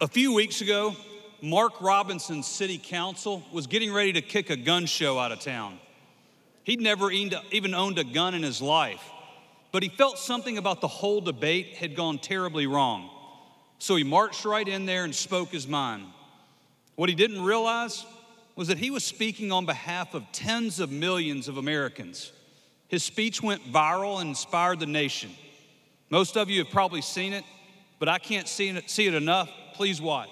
A few weeks ago, Mark Robinson's city council was getting ready to kick a gun show out of town. He'd never even owned a gun in his life, but he felt something about the whole debate had gone terribly wrong. So he marched right in there and spoke his mind. What he didn't realize was that he was speaking on behalf of tens of millions of Americans. His speech went viral and inspired the nation. Most of you have probably seen it, but I can't see it enough. Please watch.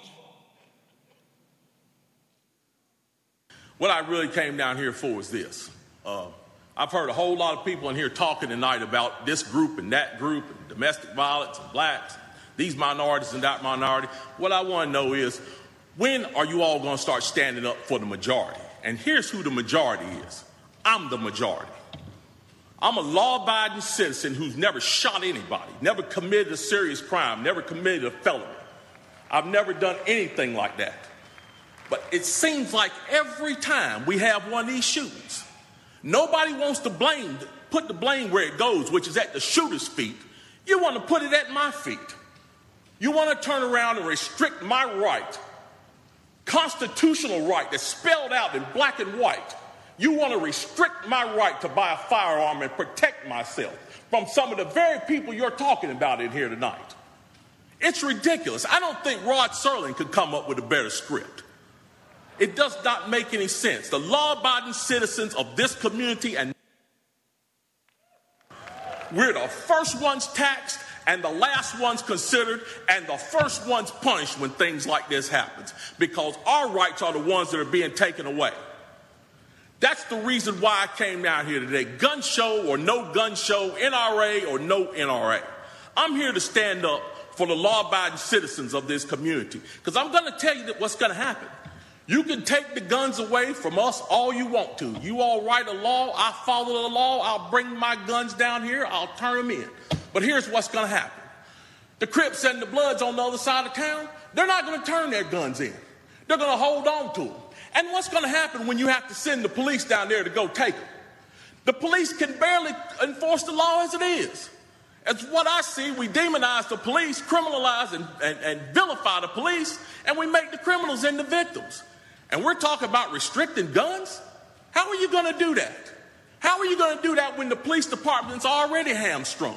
What I really came down here for is this. I've heard a whole lot of people in here talking tonight about this group and that group, and domestic violence and blacks, these minorities and that minority. What I want to know is, when are you all going to start standing up for the majority? And here's who the majority is. I'm the majority. I'm a law-abiding citizen who's never shot anybody, never committed a serious crime, never committed a felony. I've never done anything like that. But it seems like every time we have one of these shootings, nobody wants to put the blame where it goes, which is at the shooter's feet. You want to put it at my feet. You want to turn around and restrict my right, constitutional right that's spelled out in black and white. You want to restrict my right to buy a firearm and protect myself from some of the very people you're talking about in here tonight. It's ridiculous. I don't think Rod Serling could come up with a better script. It does not make any sense. The law-abiding citizens of this community, and we're the first ones taxed and the last ones considered and the first ones punished when things like this happens, because our rights are the ones that are being taken away. That's the reason why I came down here today. Gun show or no gun show, NRA or no NRA. I'm here to stand up for the law-abiding citizens of this community, because I'm going to tell you what's going to happen. You can take the guns away from us all you want to. You all write a law, I follow the law, I'll bring my guns down here, I'll turn them in. But here's what's going to happen. The Crips and the Bloods on the other side of town, they're not going to turn their guns in. They're going to hold on to them. And what's going to happen when you have to send the police down there to go take them? The police can barely enforce the law as it is. As what I see, we demonize the police, criminalize and vilify the police, and we make the criminals into victims. And we're talking about restricting guns? How are you going to do that? How are you going to do that when the police department's already hamstrung?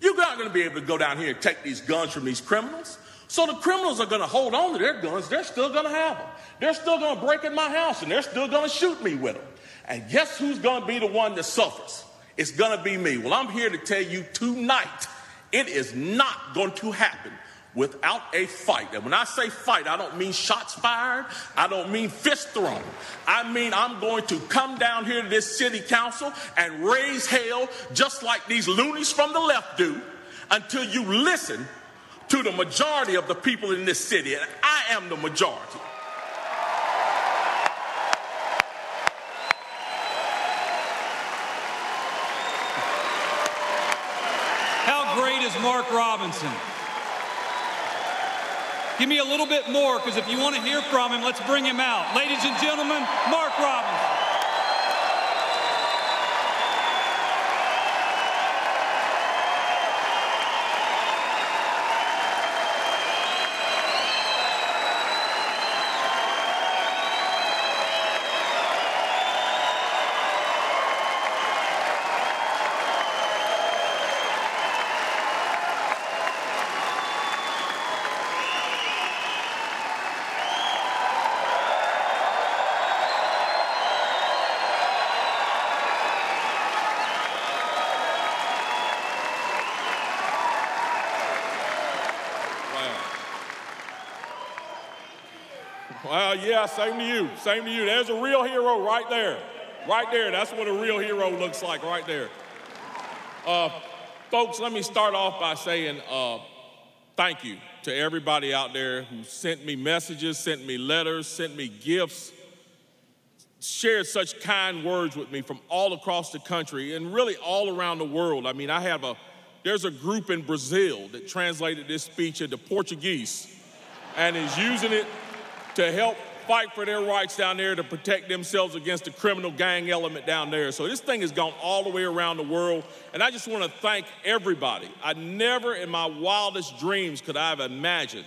You're not going to be able to go down here and take these guns from these criminals. So the criminals are going to hold on to their guns. They're still going to have them. They're still going to break in my house, and they're still going to shoot me with them. And guess who's going to be the one that suffers? It's going to be me. Well, I'm here to tell you tonight, it is not going to happen without a fight. And when I say fight, I don't mean shots fired. I don't mean fist thrown. I mean I'm going to come down here to this city council and raise hell just like these loonies from the left do until you listen to the majority of the people in this city. And I am the majority. How great is Mark Robinson? Give me a little bit more, because if you want to hear from him, let's bring him out. Ladies and gentlemen, Mark Robinson. Well, yeah, same to you. Same to you. There's a real hero right there. Right there. That's what a real hero looks like right there. Folks, let me start off by saying thank you to everybody out there who sent me messages, sent me letters, sent me gifts, shared such kind words with me from all across the country and really all around the world. I mean, there's a group in Brazil that translated this speech into Portuguese and is using it to help fight for their rights down there, to protect themselves against the criminal gang element down there. So this thing has gone all the way around the world, and I just want to thank everybody. I never in my wildest dreams could I have imagined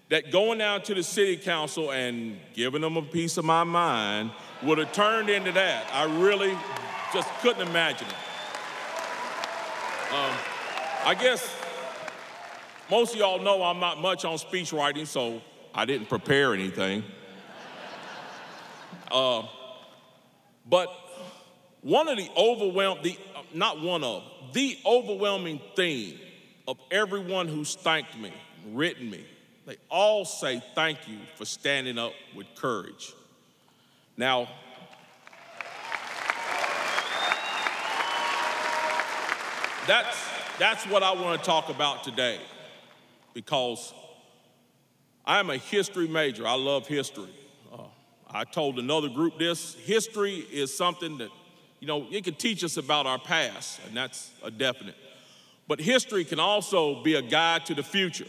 that going down to the city council and giving them a piece of my mind would have turned into that. I really just couldn't imagine it. I guess most of y'all know I'm not much on speech writing, so I didn't prepare anything. But the overwhelming theme of everyone who's thanked me, written me, they all say thank you for standing up with courage. Now, that's what I want to talk about today, because I am a history major. I love history. I told another group this. History is something that, it can teach us about our past, and that's a definite. But history can also be a guide to the future.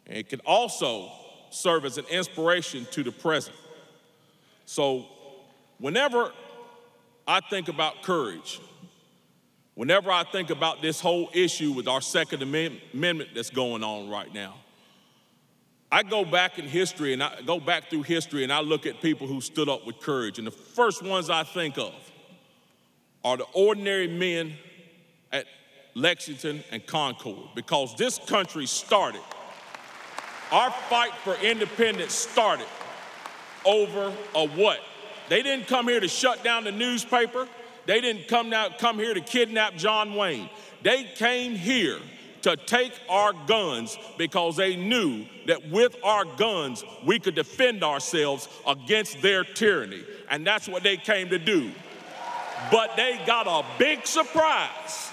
And it can also serve as an inspiration to the present. So whenever I think about courage, whenever I think about this whole issue with our Second Amendment that's going on right now, I go back in history and I go back through history and I look at people who stood up with courage. And the first ones I think of are the ordinary men at Lexington and Concord, because this country started, our fight for independence started over a what? They didn't come here to shut down the newspaper. They didn't come here to kidnap John Wayne. They came here to take our guns because they knew that with our guns, we could defend ourselves against their tyranny. And that's what they came to do. But they got a big surprise,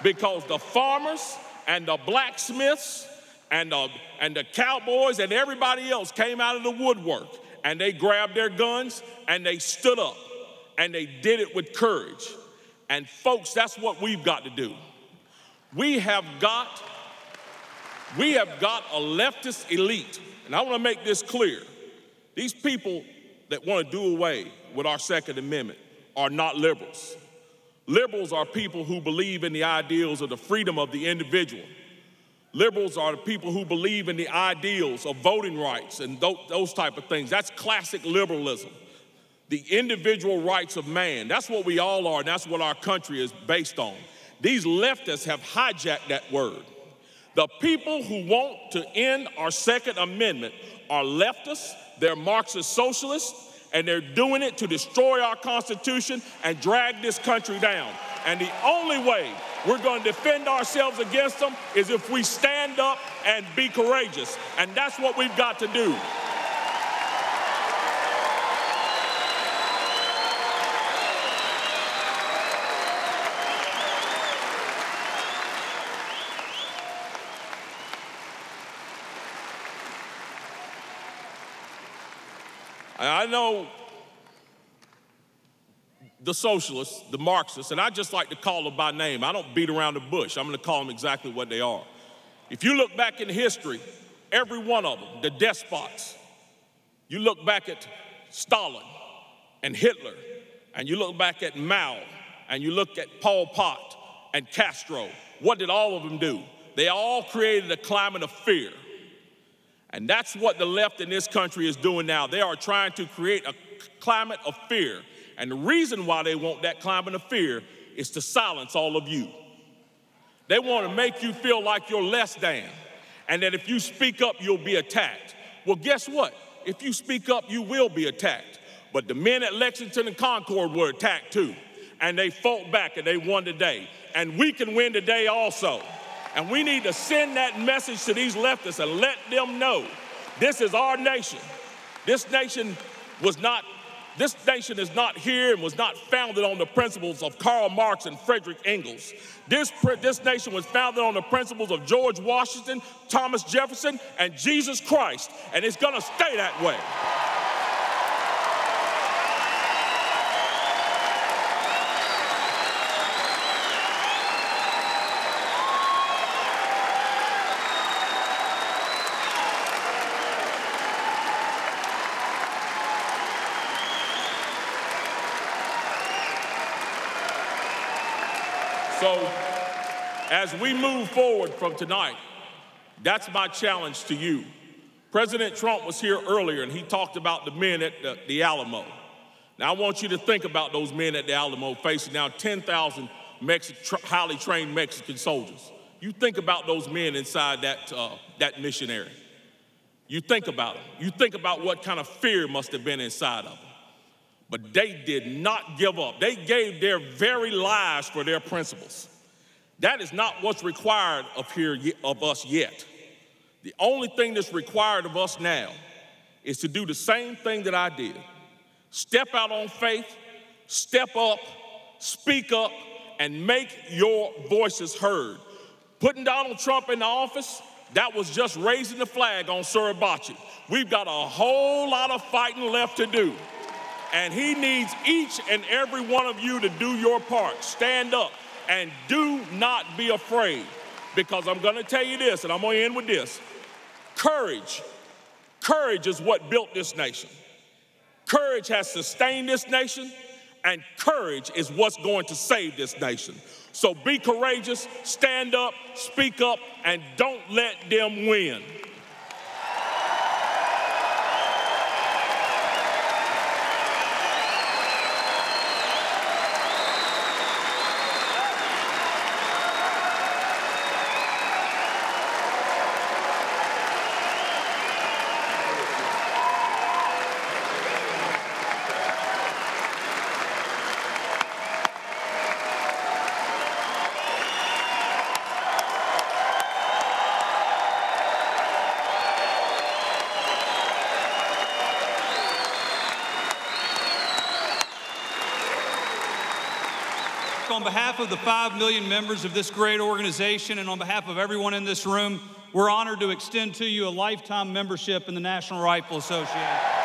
because the farmers and the blacksmiths and the cowboys and everybody else came out of the woodwork, and they grabbed their guns and they stood up and they did it with courage. And folks, that's what we've got to do. We have got a leftist elite, and I want to make this clear. These people that want to do away with our Second Amendment are not liberals. Liberals are people who believe in the ideals of the freedom of the individual. Liberals are the people who believe in the ideals of voting rights and those type of things. That's classic liberalism. The individual rights of man. That's what we all are, and that's what our country is based on. These leftists have hijacked that word. The people who want to end our Second Amendment are leftists, they're Marxist socialists, and they're doing it to destroy our Constitution and drag this country down. And the only way we're going to defend ourselves against them is if we stand up and be courageous. And that's what we've got to do. I know the socialists, the Marxists, and I just like to call them by name. I don't beat around the bush. I'm going to call them exactly what they are. If you look back in history, every one of them, the despots, you look back at Stalin and Hitler, and you look back at Mao, and you look at Pol Pot and Castro, what did all of them do? They all created a climate of fear. And that's what the left in this country is doing now. They are trying to create a climate of fear. And the reason why they want that climate of fear is to silence all of you. They want to make you feel like you're less than, and that if you speak up, you'll be attacked. Well, guess what? If you speak up, you will be attacked. But the men at Lexington and Concord were attacked too. And they fought back and they won today. And we can win today also. And we need to send that message to these leftists and let them know this is our nation. This nation is not here and was not founded on the principles of Karl Marx and Friedrich Engels. This nation was founded on the principles of George Washington, Thomas Jefferson, and Jesus Christ. And it's going to stay that way. So, as we move forward from tonight, that's my challenge to you. President Trump was here earlier, and he talked about the men at the Alamo. Now, I want you to think about those men at the Alamo facing now 10,000 highly trained Mexican soldiers. You think about those men inside that missionary. You think about them. You think about what kind of fear must have been inside of them. But they did not give up. They gave their very lives for their principles. That is not what's required of us yet. The only thing that's required of us now is to do the same thing that I did. Step out on faith, step up, speak up, and make your voices heard. Putting Donald Trump in the office, that was just raising the flag on Suribachi. We've got a whole lot of fighting left to do. And he needs each and every one of you to do your part. Stand up and do not be afraid. Because I'm going to tell you this, and I'm going to end with this. Courage is what built this nation. Courage has sustained this nation, and courage is what's going to save this nation. So be courageous, stand up, speak up, and don't let them win. On behalf of the 5 million members of this great organization and on behalf of everyone in this room, we're honored to extend to you a lifetime membership in the National Rifle Association.